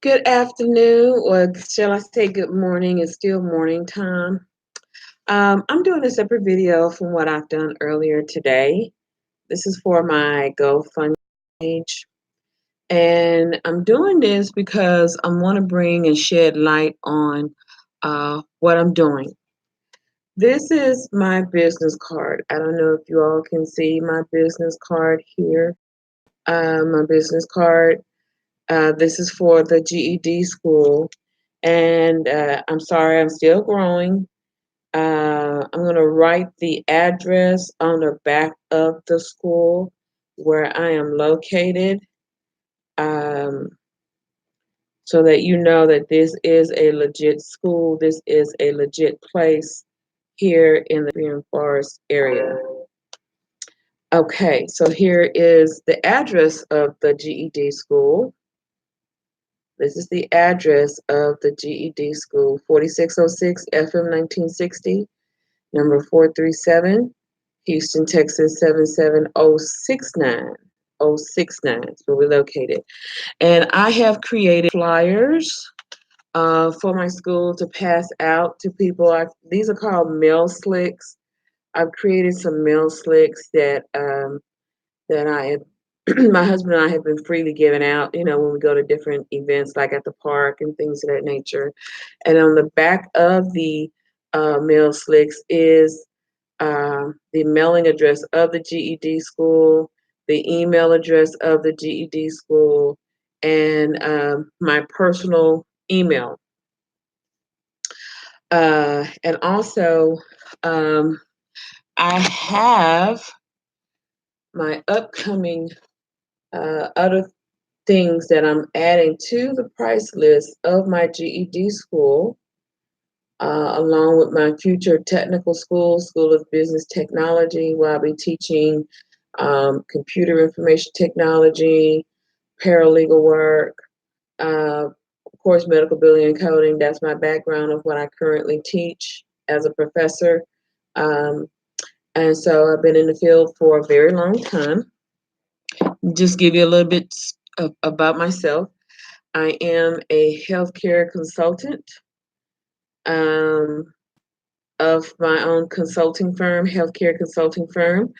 Good afternoon, or shall I say good morning? It's still morning time. I'm doing a separate video from what I've done earlier today. This is for my GoFundMe page. And I'm doing this because I want to bring and shed light on what I'm doing. This is my business card. I don't know if you all can see my business card here. My business card. This is for the GED School. And I'm sorry, I'm still growing. I'm going to write the address on the back of the school where I am located, um, so that you know that this is a legit school. This is a legit place here in the Green Forest area. Okay, so here is the address of the GED school. This is the address of the GED school, 4606 FM 1960, number 437, Houston, Texas 77069. 069 is where we're located. And I have created flyers for my school to pass out to people. These are called mail slicks. I've created some mail slicks that I have, my husband and I have been freely giving out, when we go to different events like at the park and things of that nature. And on the back of the mail slicks is the mailing address of the GED school, the email address of the GED school, and my personal email. And also, I have my upcoming other things that I'm adding to the price list of my GED school, along with my future technical school, School of Business Technology, where I'll be teaching computer information technology, paralegal work, of course, medical billing and coding. That's my background of what I currently teach as a professor. Um, and so I've been in the field for a very long time. Just give you a little bit about myself. I am a healthcare consultant um, of my own consulting firm, healthcare consulting firm,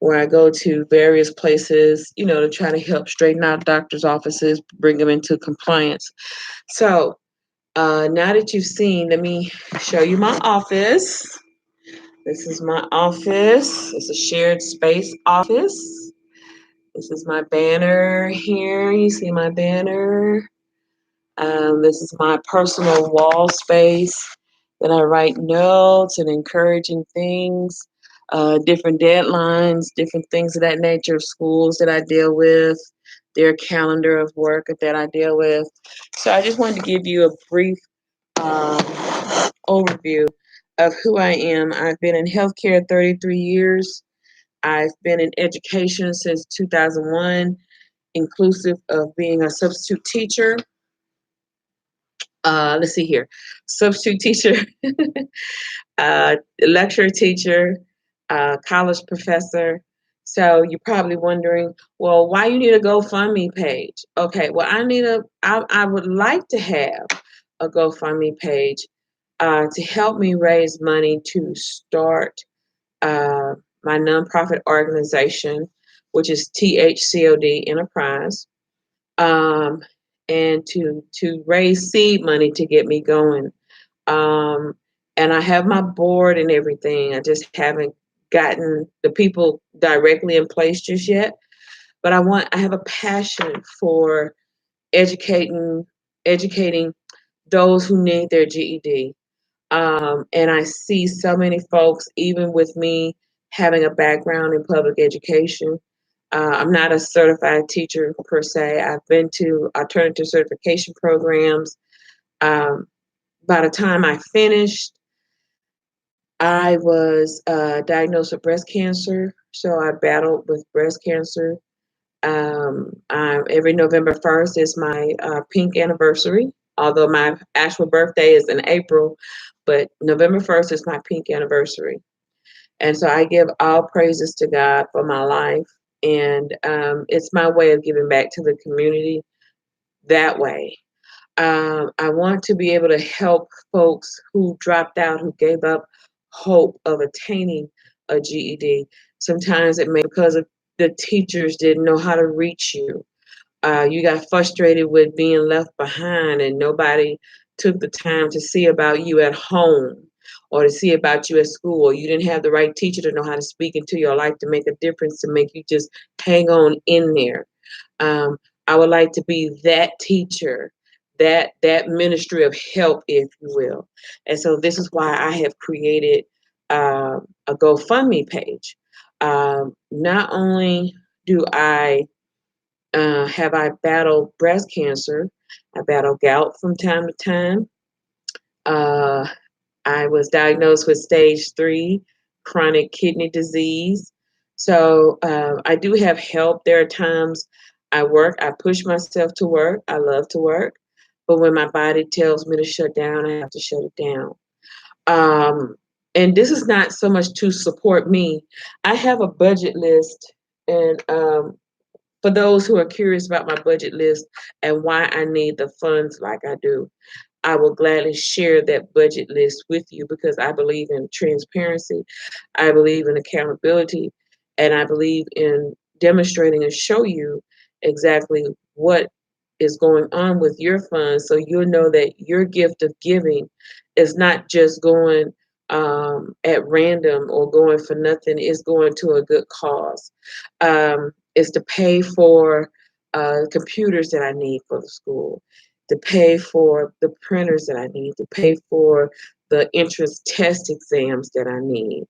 where I go to various places, to try to help straighten out doctors' offices, bring them into compliance. So now that you've seen, let me show you my office. This is my office. It's a shared space office. This is my banner here. You see my banner. This is my personal wall space that I write notes and encouraging things, different deadlines, different things of that nature, schools that I deal with, their calendar of work that I deal with. So I just wanted to give you a brief um, overview of who I am. I've been in healthcare 33 years. I've been in education since 2001, inclusive of being a substitute teacher. Let's see here. Substitute teacher, lecturer teacher, college professor. So you're probably wondering, well, why you need a GoFundMe page? Okay, well, I would like to have a GoFundMe page to help me raise money to start my nonprofit organization, which is THCOD Enterprise, um, and to raise seed money to get me going. Um, and I have my board and everything. I just haven't gotten the people directly in place just yet. But I have a passion for educating educating those who need their GED. And I see so many folks, even with me having a background in public education. I'm not a certified teacher per se. I've been to alternative certification programs. Um, by the time I finished, I was diagnosed with breast cancer. So I battled with breast cancer. Every November 1st is my pink anniversary, although my actual birthday is in April, but November 1st is my pink anniversary. And so I give all praises to God for my life. And it's my way of giving back to the community that way. I want to be able to help folks who dropped out, who gave up hope of attaining a GED. Sometimes it may be because of the teachers didn't know how to reach you. You got frustrated with being left behind and nobody took the time to see about you at home or to see about you at school, or you didn't have the right teacher to know how to speak into your life to make a difference, to make you just hang on in there. um, I would like to be that teacher, that ministry of help, if you will. And so this is why I have created a GoFundMe page. Not only do I have I battled breast cancer, I battle gout from time to time. Uh, I was diagnosed with stage 3 chronic kidney disease. So I do have help. There are times I work, I push myself to work. I love to work. But when my body tells me to shut down, I have to shut it down. Um, and this is not so much to support me. I have a budget list, and for those who are curious about my budget list and why I need the funds like I do, I will gladly share that budget list with you because I believe in transparency. I believe in accountability, and I believe in demonstrating and show you exactly what is going on with your funds so you'll know that your gift of giving is not just going at random or going for nothing, it's going to a good cause. It's to pay for computers that I need for the school, to pay for the printers that I need, to pay for the entrance test exams that I need,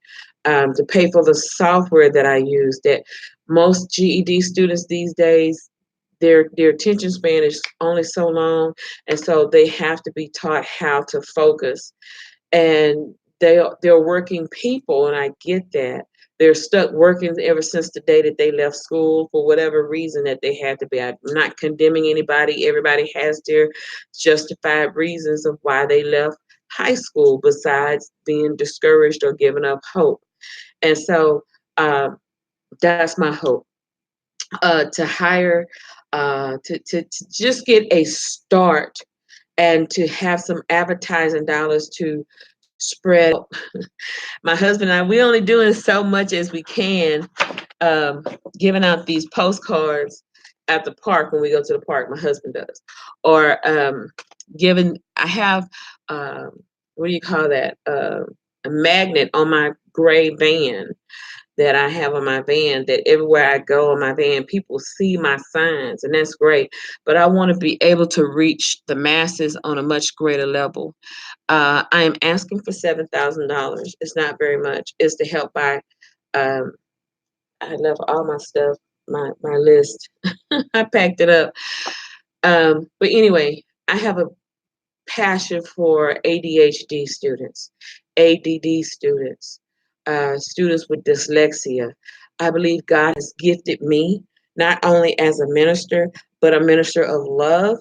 to pay for the software that I use. That most GED students these days, their attention span is only so long, and so they have to be taught how to focus. And they're working people, and I get that. They're stuck working ever since the day that they left school for whatever reason that they had to be. I'm not condemning anybody. Everybody has their justified reasons of why they left high school besides being discouraged or giving up hope. And so that's my hope, to hire, to just get a start and to have some advertising dollars to spread. My husband and I, we only doing so much as we can, um, giving out these postcards at the park when we go to the park. My husband does, or giving. I have what do you call that? A magnet on my gray van that I have on my van. That everywhere I go on my van, people see my signs, and that's great. But I want to be able to reach the masses on a much greater level. I am asking for $7,000. It's not very much. It's to help buy. Um, I left all my stuff, my list. I packed it up. But anyway, I have a passion for ADHD students, ADD students, students with dyslexia. I believe God has gifted me not only as a minister, but a minister of love.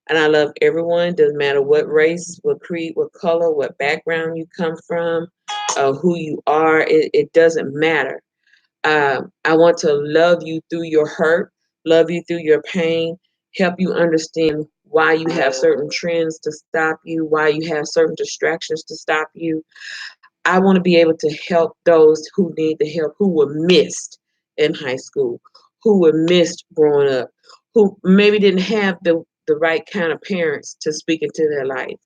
And I love everyone, doesn't matter what race, what creed, what color, what background you come from, who you are, it doesn't matter. I want to love you through your hurt, love you through your pain, help you understand why you have certain trends to stop you, why you have certain distractions to stop you. I want to be able to help those who need the help, who were missed in high school, who were missed growing up, who maybe didn't have the right kind of parents to speak into their life.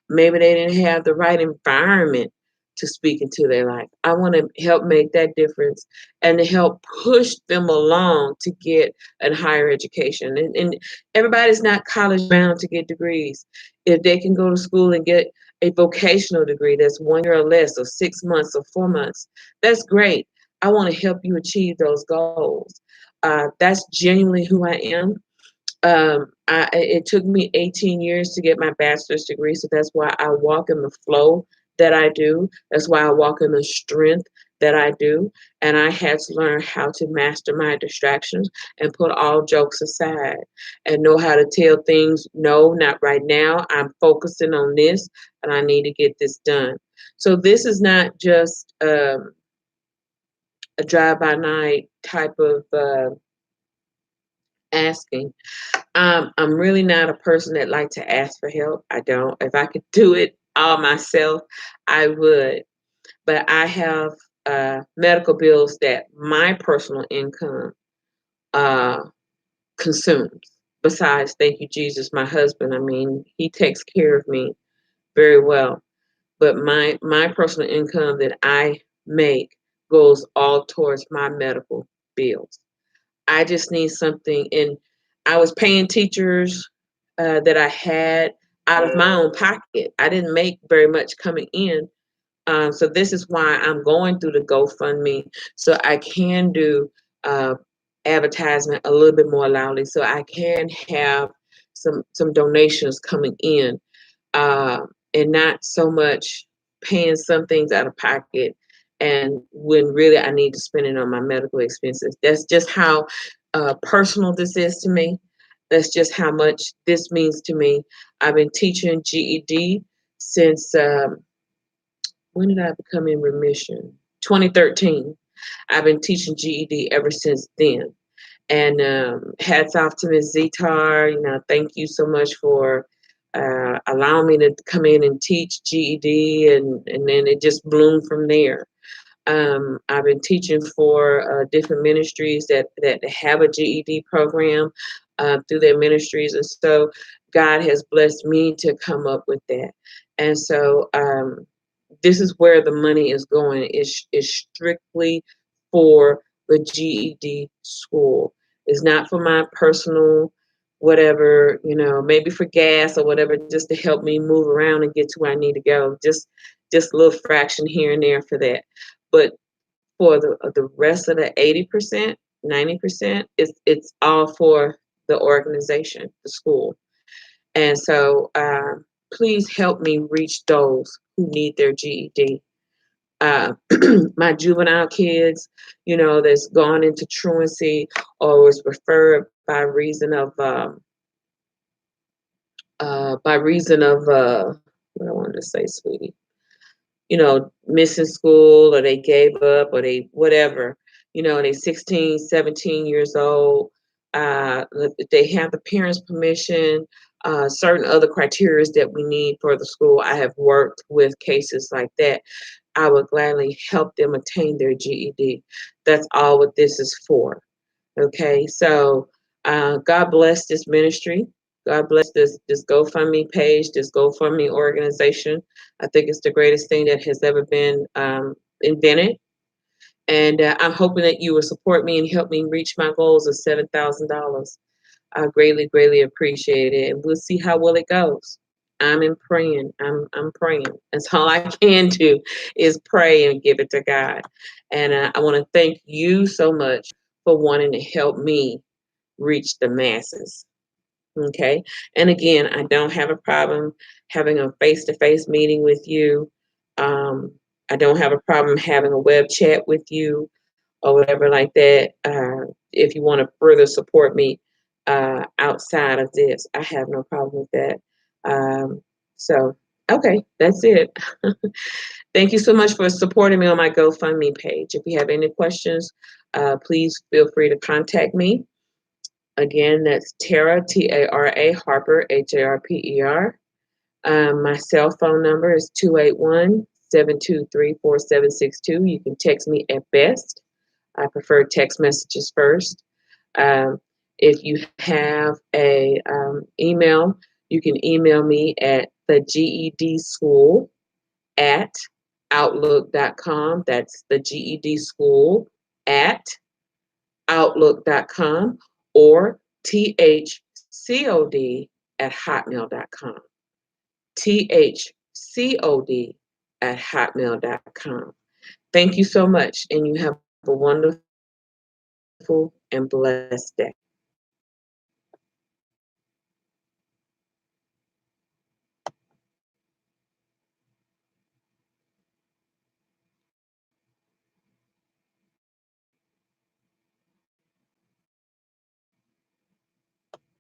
Maybe they didn't have the right environment to speak into their life. I want to help make that difference and to help push them along to get a higher education. And everybody's not college bound to get degrees. If they can go to school and get a vocational degree that's 1 year or less, or 6 months or 4 months, that's great. I want to help you achieve those goals. That's genuinely who I am. It took me 18 years to get my bachelor's degree, so that's why I walk in the flow that I do. That's why I walk in the strength that I do. And I had to learn how to master my distractions and put all jokes aside and know how to tell things, no, not right now. I'm focusing on this and I need to get this done. So this is not just a drive by night type of asking. I'm really not a person that like to ask for help. I don't. If I could do it all myself, I would. But I have medical bills that my personal income uh, consumes. Besides, thank you, Jesus, my husband. I mean, he takes care of me very well. But my personal income that I make goes all towards my medical bills. I just need something. And I was paying teachers that I had out of my own pocket. I didn't make very much coming in. So this is why I'm going through the GoFundMe, so I can do uh, advertisement a little bit more loudly, so I can have some donations coming in, uh, and not so much paying some things out of pocket, and when really I need to spend it on my medical expenses. That's just how personal this is to me. That's just how much this means to me. I've been teaching GED since. When did I become in remission? 2013. I've been teaching GED ever since then. And hats off to Ms. Zitar. You know, thank you so much for allowing me to come in and teach GED, and then it just bloomed from there. I've been teaching for different ministries that have a GED program through their ministries, and so God has blessed me to come up with that. And so this is where the money is going. Is strictly for the GED school. It's not for my personal whatever, maybe for gas or whatever, just to help me move around and get to where I need to go. Just a little fraction here and there for that. But for the rest of the 80%, 90%, it's all for the organization, the school. And so please help me reach those who need their GED. My juvenile kids, that's gone into truancy or was referred by reason of what I wanted to say, sweetie, missing school, or they gave up, or they whatever, and they 16, 17 years old. They have the parents' permission, certain other criteria that we need for the school. I have worked with cases like that. I would gladly help them attain their GED. That's all what this is for. Okay, so God bless this ministry. God bless this GoFundMe page, this GoFundMe organization. I think it's the greatest thing that has ever been invented. And I'm hoping that you will support me and help me reach my goals of $7,000. I greatly, greatly appreciate it. And we'll see how well it goes. I'm in praying. I'm praying. That's all I can do is pray and give it to God. And I want to thank you so much for wanting to help me reach the masses. Okay. And again, I don't have a problem having a face-to-face meeting with you. Um, I don't have a problem having a web chat with you or whatever like that. If you want to further support me outside of this, I have no problem with that. So, okay, that's it. Thank you so much for supporting me on my GoFundMe page. If you have any questions, please feel free to contact me. Again, that's Tara, Tara Harper, Harper. My cell phone number is 281-723-4762. You can text me at best. I prefer text messages first. Um, if you have a email, you can email me at the GED School at outlook.com. That's the GED School at outlook.com, or thcod at hotmail.com. thcod at hotmail.com. Thank you so much, and you have a wonderful and blessed day.